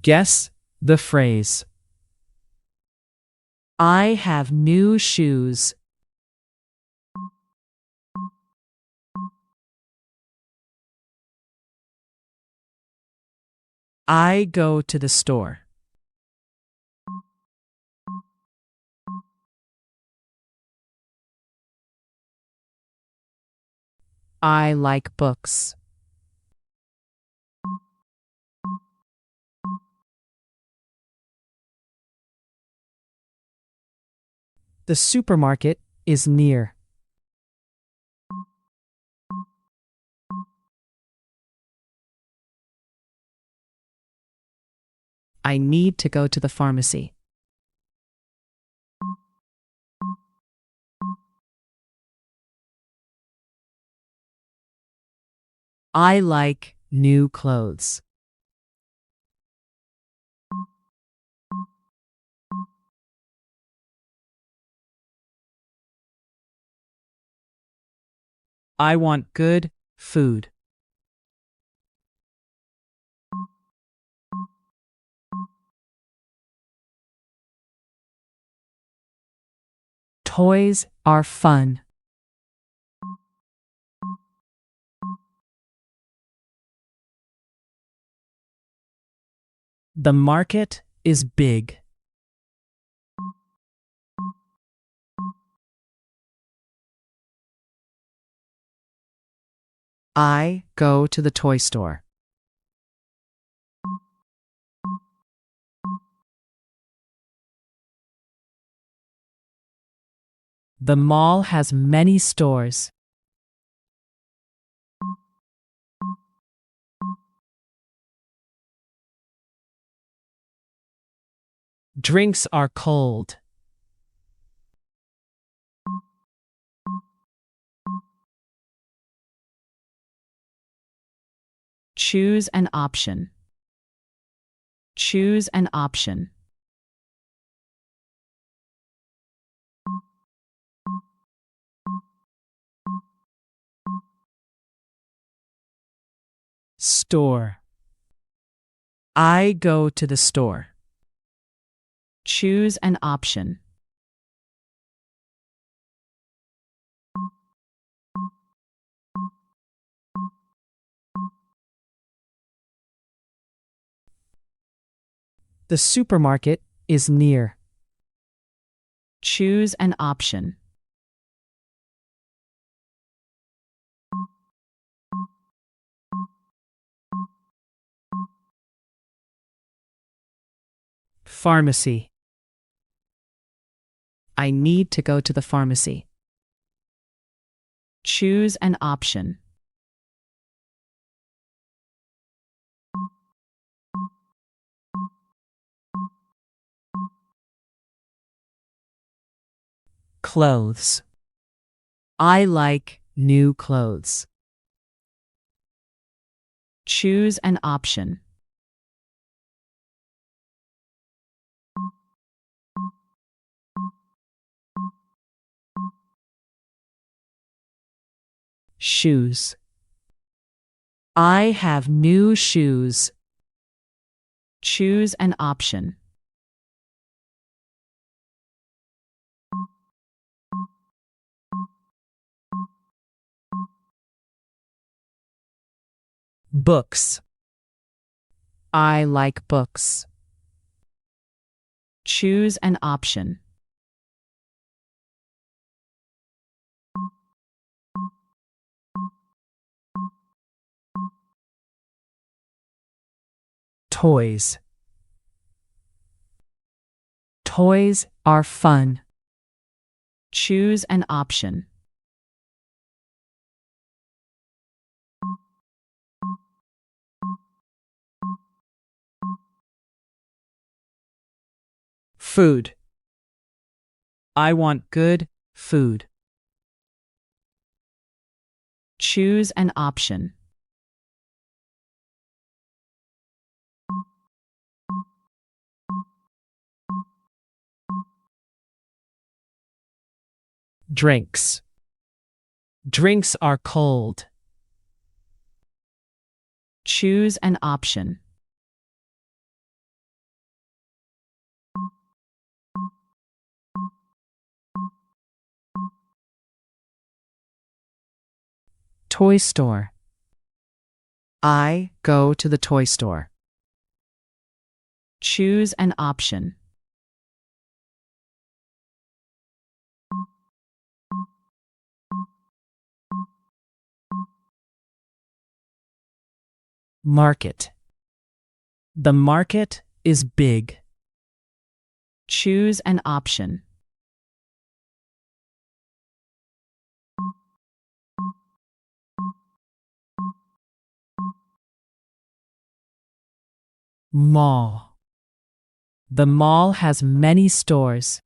Guess the phrase. I have new shoes. I go to the store. I like books. The supermarket is near. I need to go to the pharmacy. I like new clothes. I want good food. Toys are fun. The market is big. I go to the toy store. The mall has many stores. Drinks are cold. Choose an option. Choose an option. Store. I go to the store. Choose an option. The supermarket is near. Choose an option. Pharmacy. I need to go to the pharmacy. Choose an option. Clothes. I like new clothes. Choose an option. Shoes. I have new shoes. Choose an option. Books. I like books. Choose an option. Toys. Toys are fun. Choose an option. Food. I want good food. Choose an option. Drinks. Drinks are cold. Choose an option. Toy store. I go to the toy store. Choose an option. Market. The market is big. Choose an option. Mall. The mall has many stores.